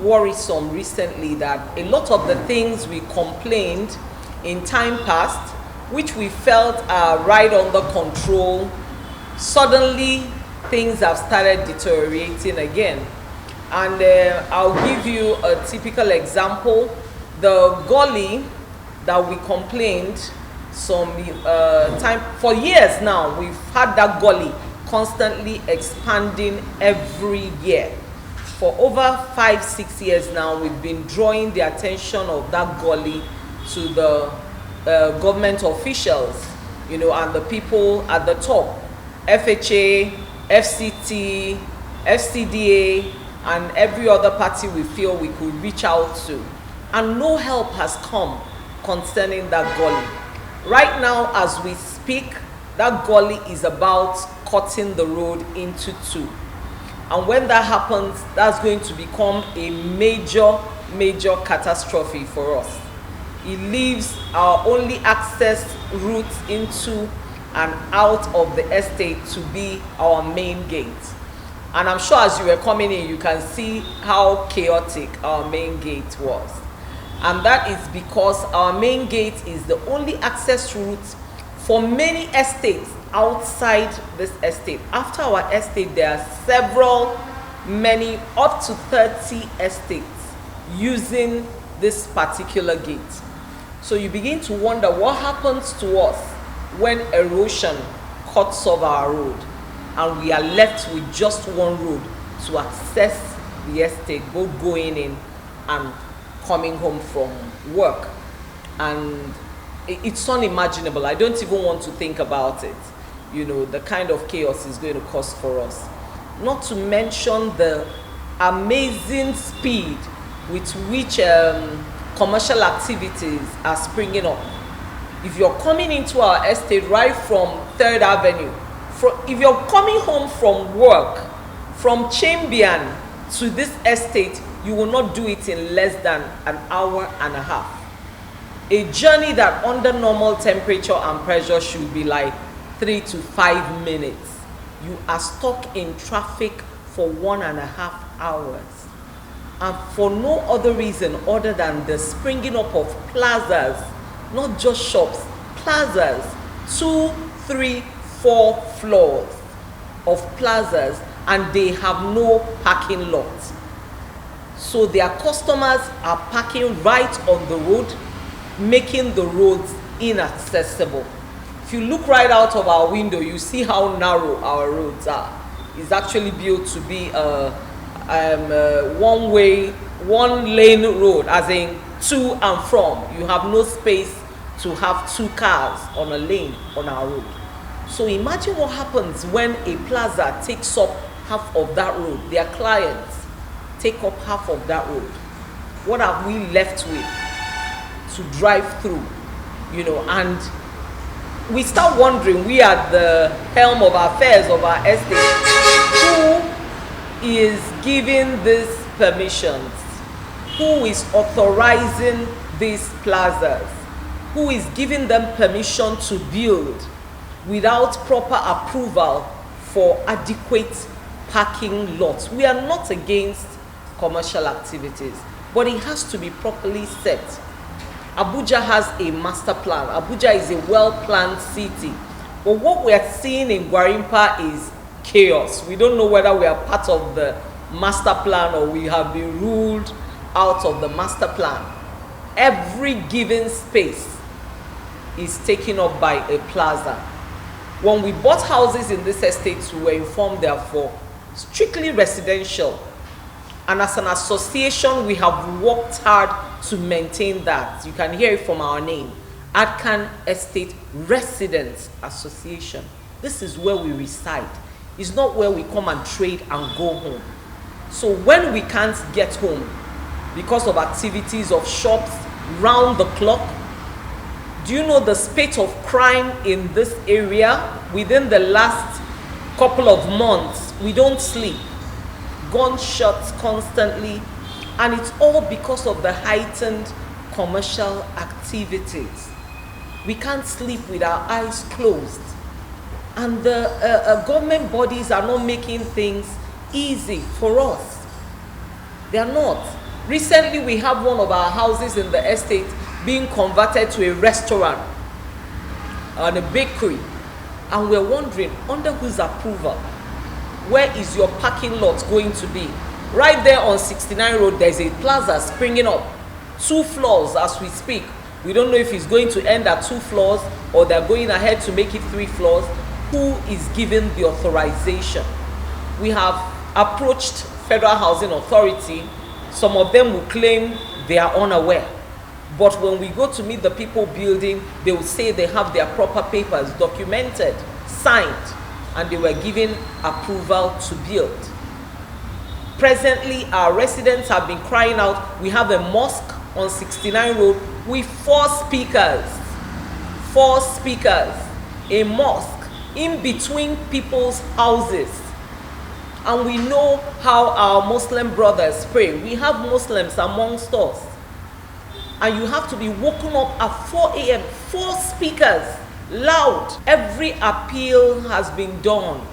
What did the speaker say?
worrisome recently that a lot of the things we complained in time past, which we felt are right under control, suddenly things have started deteriorating again. And I'll give you a typical example. The gully that we complained some time, for years now, we've had that gully constantly expanding every year. For over 5-6 years now, we've been drawing the attention of that gully to the government officials, and the people at the top, FHA, FCT, FCDA, and every other party we feel we could reach out to. And no help has come concerning that gully. Right now, as we speak, that gully is about cutting the road into two. And when that happens, that's going to become a major catastrophe for us. It leaves our only access route into and out of the estate to be our main gate. And I'm sure as you were coming in, you can see how chaotic our main gate was. And that is because our main gate is the only access route for many estates outside this estate. After our estate, there are many, up to 30 estates using this particular gate. So you begin to wonder what happens to us when erosion cuts off our road and we are left with just one road to access the estate, both going in and coming home from work. And it's unimaginable. I don't even want to think about it. The kind of chaos is going to cause for us. Not to mention the amazing speed with which commercial activities are springing up. If you're coming into our estate right from 3rd Avenue, if you're coming home from work, from Chambian to this estate, you will not do it in less than an hour and a half. A journey that under normal temperature and pressure should be like 3 to 5 minutes. You are stuck in traffic for 1.5 hours. And for no other reason other than the springing up of plazas, not just shops, plazas, 2, 3, 4 floors of plazas, and they have no parking lots. So their customers are parking right on the road, making the roads inaccessible. If you look right out of our window, you see how narrow our roads are. It's actually built to be a one lane road, as in to and from. You have no space to have 2 cars on a lane on our road. So imagine what happens when a plaza takes up half of that road. Their clients take up half of that road. What are we left with to drive through? And we start wondering, we are the helm of affairs of our estate, who is giving these permissions? Who is authorizing these plazas? Who is giving them permission to build without proper approval for adequate parking lots? We are not against commercial activities, but it has to be properly set. Abuja has a master plan. Abuja is a well-planned city. But what we are seeing in Gwarimpa is chaos. We don't know whether we are part of the master plan or we have been ruled out of the master plan. Every given space is taken up by a plaza. When we bought houses in this estate, we were informed therefore strictly residential. And as an association, we have worked hard to maintain that. You can hear it from our name, Adcan Estate Residents Association. This is where we reside. It's not where we come and trade and go home. So when we can't get home because of activities of shops round the clock, do you know the spate of crime in this area within the last couple of months? We don't sleep. Gunshots constantly, and it's all because of the heightened commercial activities. We can't sleep with our eyes closed, and the government bodies are not making things easy for us. They are not. Recently, we have one of our houses in the estate being converted to a restaurant and a bakery. And we're wondering, under whose approval? Where is your parking lot going to be? Right there on 69 Road, there's a plaza springing up. 2 floors as we speak. We don't know if it's going to end at 2 floors or they're going ahead to make it 3 floors. Who is given the authorization? We have approached Federal Housing Authority. Some of them will claim they are unaware. But when we go to meet the people building, they will say they have their proper papers documented, signed, and they were given approval to build. Presently, our residents have been crying out. We have a mosque on 69 Road with 4 speakers. 4 speakers. A mosque in between people's houses. And we know how our Muslim brothers pray. We have Muslims amongst us. And you have to be woken up at 4 a.m. 4 speakers, loud. Every appeal has been done.